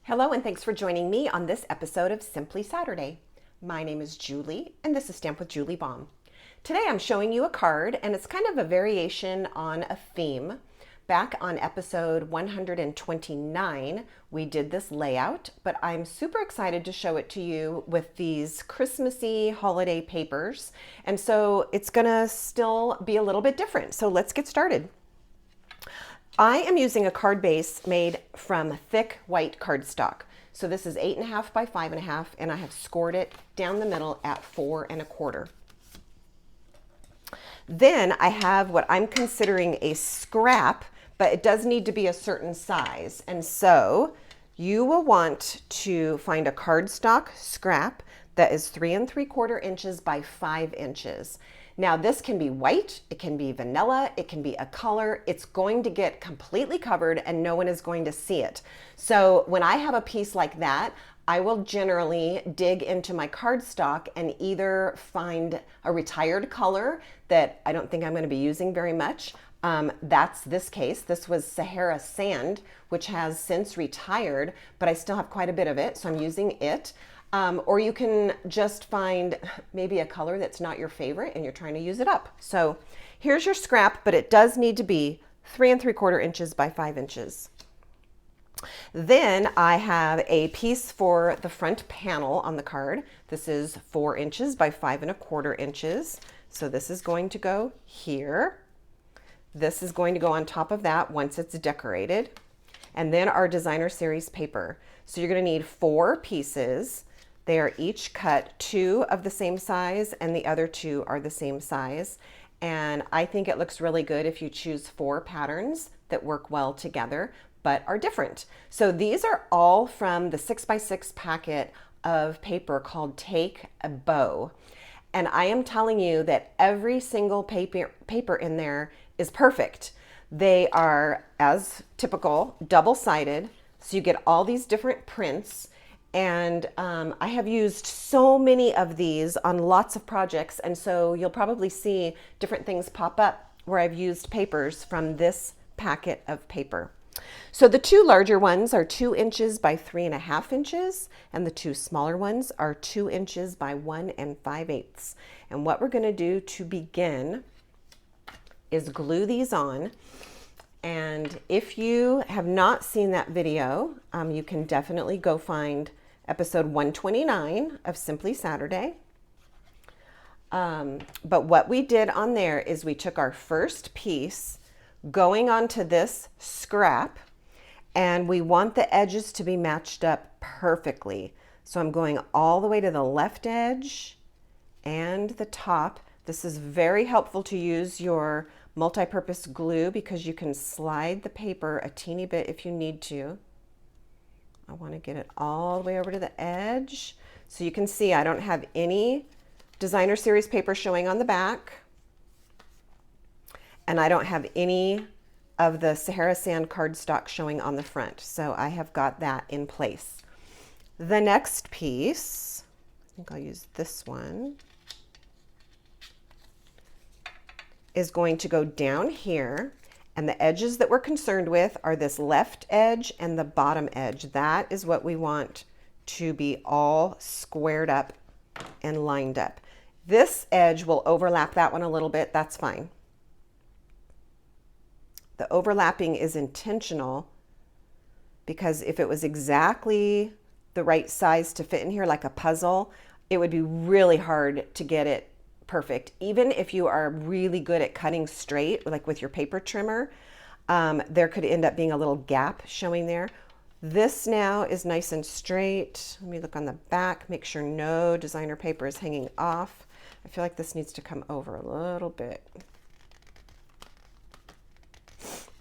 Hello and thanks for joining me on this episode of Simply Saturday. My name is Julie and this is Stamp with Julie Baum. Today I'm showing you a card and it's kind of a variation on a theme. Back on episode 129 we did this layout, but I'm super excited to show it to you with these Christmassy holiday papers, and so it's gonna still be a little bit different. So let's get started. I am using a card base made from thick white cardstock. So this is 8.5 by 5.5, and I have scored it down the middle at 4 1/4. Then I have what I'm considering a scrap, but it does need to be a certain size. And so you will want to find a cardstock scrap that is 3 3/4 inches by 5 inches. Now this can be white, it can be vanilla, it can be a color. It's going to get completely covered and no one is going to see it. So when I have a piece like that, I will generally dig into my cardstock and either find a retired color that I don't think I'm going to be using very much. That's this case. This was Sahara Sand, which has since retired, but I still have quite a bit of it, so I'm using it. Or you can just find maybe a color that's not your favorite and you're trying to use it up. So here's your scrap, but it does need to be 3 3/4 inches by 5 inches. Then I have a piece for the front panel on the card. This is 4 inches by 5 1/4 inches. So this is going to go here. This is going to go on top of that once it's decorated. And then our designer series paper. So you're going to need 4 pieces. They are each cut 2 of the same size and the other 2 are the same size. And I think it looks really good if you choose 4 patterns that work well together but are different. So these are all from the 6x6 packet of paper called Take a Bow. And I am telling you that every single paper in there is perfect. They are, as typical, double-sided, so you get all these different prints. And I have used so many of these on lots of projects, and so you'll probably see different things pop up where I've used papers from this packet of paper. So the 2 larger ones are 2 inches by 3 1/2 inches, and the 2 smaller ones are 2 inches by 1 5/8. And what we're going to do to begin is glue these on. And if you have not seen that video, you can definitely go find episode 129 of Simply Saturday. But what we did on there is we took our first piece going onto this scrap, and we want the edges to be matched up perfectly. So I'm going all the way to the left edge and the top. This is very helpful to use your multi-purpose glue because you can slide the paper a teeny bit if you need to. I want to get it all the way over to the edge. So you can see I don't have any designer series paper showing on the back. And I don't have any of the Sahara Sand cardstock showing on the front. So I have got that in place. The next piece, I think I'll use this one, is going to go down here. And the edges that we're concerned with are this left edge and the bottom edge. That is what we want to be all squared up and lined up. This edge will overlap that one a little bit. That's fine. The overlapping is intentional because if it was exactly the right size to fit in here like a puzzle, it would be really hard to get it perfect. Even if you are really good at cutting straight, like with your paper trimmer, there could end up being a little gap showing there. This now is nice and straight. Let me look on the back, make sure no designer paper is hanging off. I feel like this needs to come over a little bit.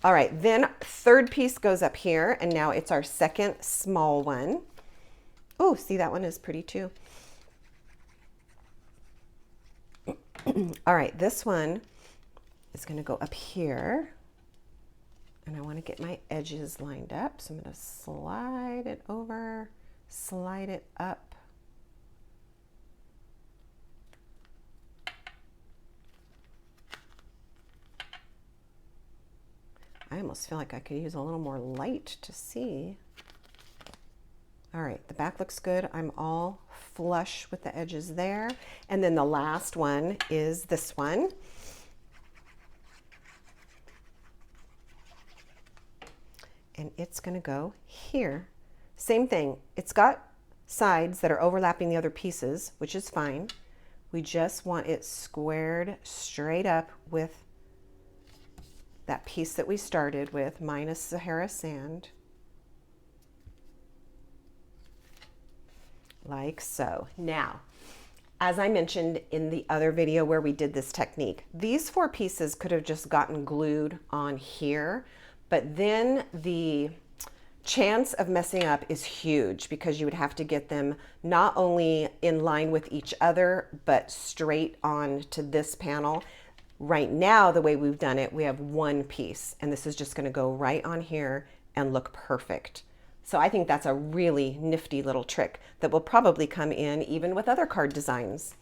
All right, then third piece goes up here, and now it's our second small one. Oh, see, that one is pretty too. All right, this one is going to go up here, and I want to get my edges lined up. So I'm going to slide it over, slide it up. I almost feel like I could use a little more light to see. All right, the back looks good. I'm all flush with the edges there. And then the last one is this one. And it's gonna go here. Same thing, it's got sides that are overlapping the other pieces, which is fine. We just want it squared straight up with that piece that we started with, minus Sahara sand. Like so. Now, as I mentioned in the other video where we did this technique, these 4 pieces could have just gotten glued on here, but then the chance of messing up is huge because you would have to get them not only in line with each other, but straight on to this panel. Right now, the way we've done it, we have 1 piece, and this is just gonna go right on here and look perfect. So I think that's a really nifty little trick that will probably come in even with other card designs.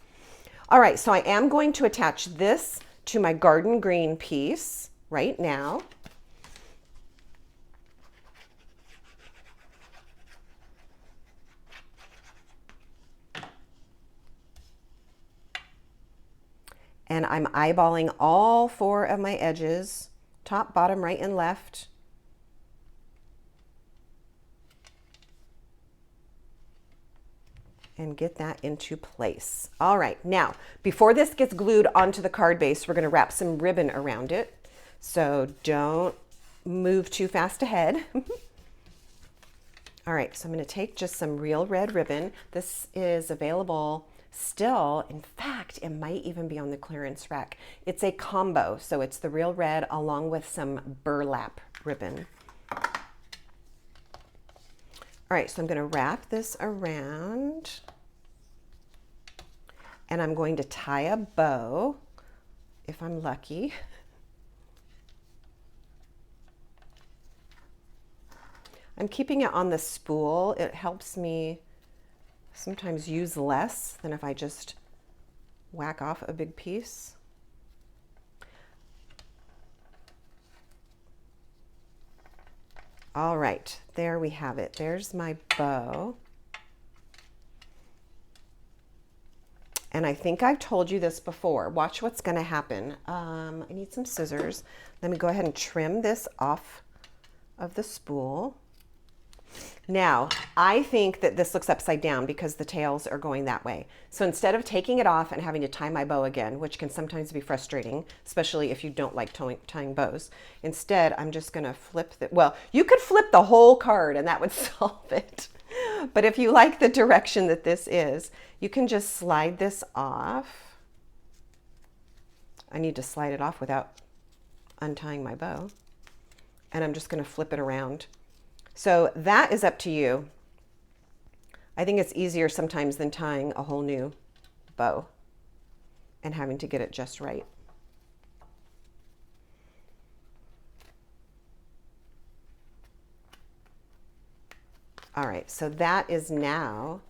All right, so I am going to attach this to my garden green piece right now. And I'm eyeballing all 4 of my edges, top, bottom, right, and left. And get that into place. All right, now, before this gets glued onto the card base, we're gonna wrap some ribbon around it. So don't move too fast ahead. All right, so I'm gonna take just some real red ribbon. This is available still. In fact, it might even be on the clearance rack. It's a combo, so it's the real red along with some burlap ribbon. All right, so I'm going to wrap this around, and I'm going to tie a bow if I'm lucky. I'm keeping it on the spool. It helps me sometimes use less than if I just whack off a big piece. All right, there we have it. There's my bow. And I think I've told you this before. Watch what's gonna happen. I need some scissors. Let me go ahead and trim this off of the spool. Now, I think that this looks upside down because the tails are going that way. So instead of taking it off and having to tie my bow again, which can sometimes be frustrating, especially if you don't like tying bows, instead I'm just gonna flip the, well, you could flip the whole card and that would solve it. But if you like the direction that this is, you can just slide this off. I need to slide it off without untying my bow. And I'm just gonna flip it around. So that is up to you. I think it's easier sometimes than tying a whole new bow and having to get it just right. All right, so that is now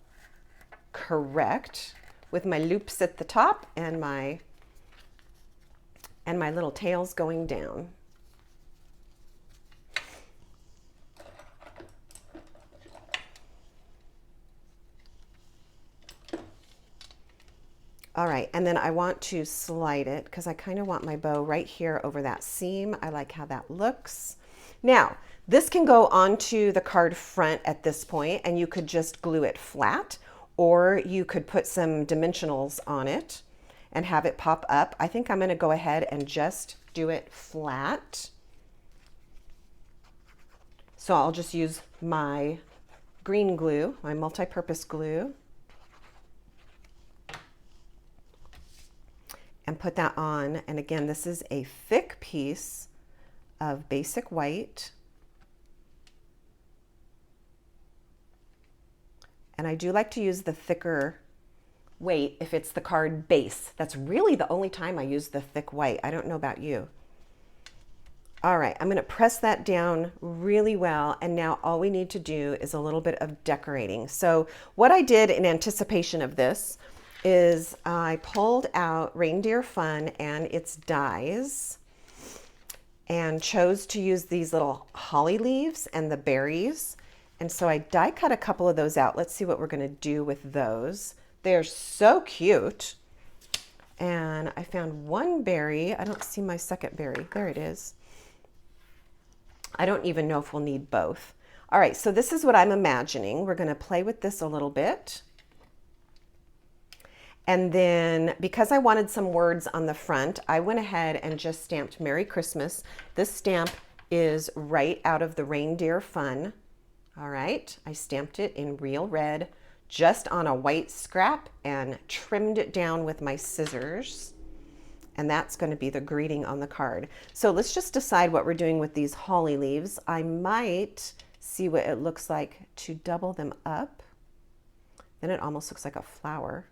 correct with my loops at the top and my little tails going down. All right, and then I want to slide it because I kind of want my bow right here over that seam. I like how that looks. Now, this can go onto the card front at this point, and you could just glue it flat, or you could put some dimensionals on it and have it pop up. I think I'm gonna go ahead and just do it flat. So I'll just use my green glue, my multi-purpose glue, and put that on. And again, this is a thick piece of basic white. And I do like to use the thicker weight if it's the card base. That's really the only time I use the thick white. I don't know about you. All right, I'm gonna press that down really well, and now all we need to do is a little bit of decorating. So what I did in anticipation of this is I pulled out Reindeer Fun and its dies and chose to use these little holly leaves and the berries And so I die cut a couple of those out. Let's see what we're going to do with those. They're so cute. And I found one berry. I don't see my second berry. There it is. I don't even know if we'll need both. All right, so this is what I'm imagining. We're going to play with this a little bit. And then because I wanted some words on the front, I went ahead and just stamped Merry Christmas. This stamp is right out of the Reindeer Fun. All right, I stamped it in real red, just on a white scrap, and trimmed it down with my scissors. And that's going to be the greeting on the card. So let's just decide what we're doing with these holly leaves. I might see what it looks like to double them up. Then it almost looks like a flower.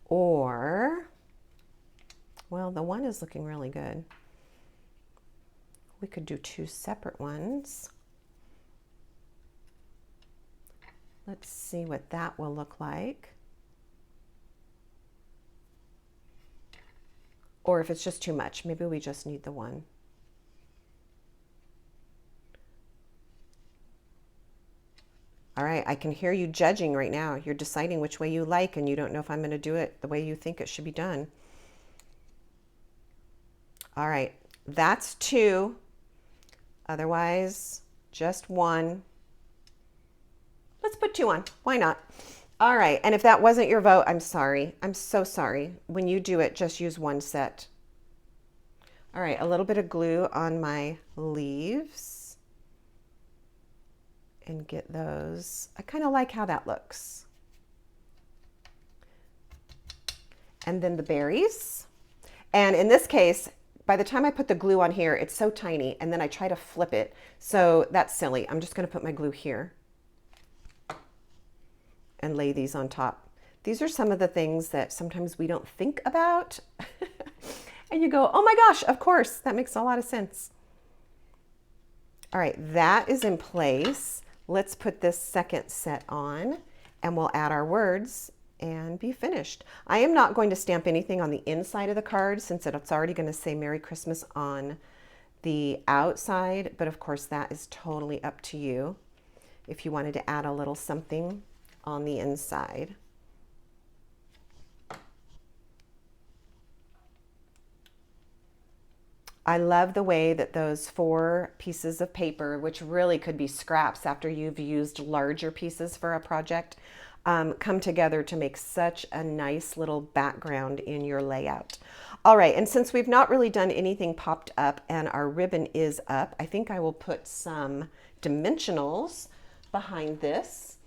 Or, well, the one is looking really good. We could do two separate ones. Let's see what that will look like. Or if it's just too much, maybe we just need the one. All right, I can hear you judging right now. You're deciding which way you like, and you don't know if I'm going to do it the way you think it should be done. All right, that's two. Otherwise, just one. Let's put two on. Why not? All right, and if that wasn't your vote, I'm sorry. I'm so sorry. When you do it, just use one set. All right, a little bit of glue on my leaves. And get those. I kind of like how that looks. And then the berries. And in this case, by the time I put the glue on here, it's so tiny, and then I try to flip it. So that's silly. I'm just going to put my glue here and lay these on top. These are some of the things that sometimes we don't think about. And you go, oh my gosh, of course, that makes a lot of sense. All right, that is in place. Let's put this second set on, and we'll add our words and be finished. I am not going to stamp anything on the inside of the card since it's already going to say Merry Christmas on the outside, but of course that is totally up to you if you wanted to add a little something on the inside. I love the way that those 4 pieces of paper, which really could be scraps after you've used larger pieces for a project, come together to make such a nice little background in your layout. All right, and since we've not really done anything popped up and our ribbon is up, I think I will put some dimensionals behind this.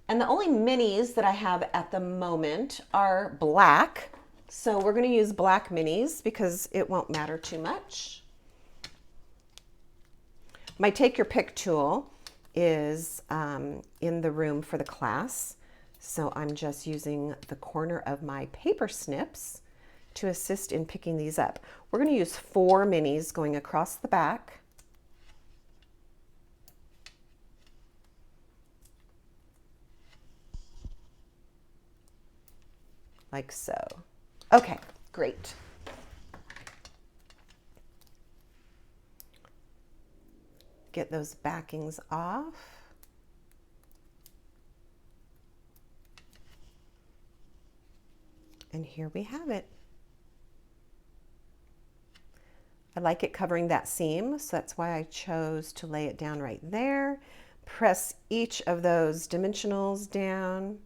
And the only minis that I have at the moment are black. So we're going to use black minis because it won't matter too much. My Take Your Pick tool is in the room for the class. So I'm just using the corner of my paper snips to assist in picking these up. We're going to use 4 minis going across the back. Like so. Okay, great. Get those backings off. And here we have it. I like it covering that seam, so that's why I chose to lay it down right there. Press each of those dimensionals down.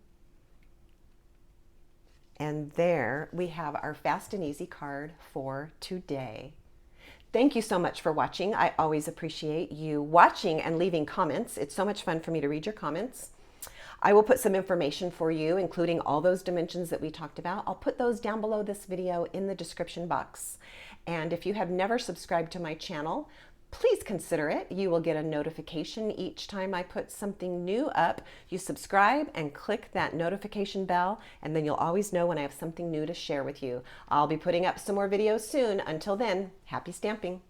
And there we have our fast and easy card for today. Thank you so much for watching. I always appreciate you watching and leaving comments. It's so much fun for me to read your comments. I will put some information for you, including all those dimensions that we talked about. I'll put those down below this video in the description box. And if you have never subscribed to my channel, please consider it. You will get a notification each time I put something new up. You subscribe and click that notification bell, and then you'll always know when I have something new to share with you. I'll be putting up some more videos soon. Until then, happy stamping.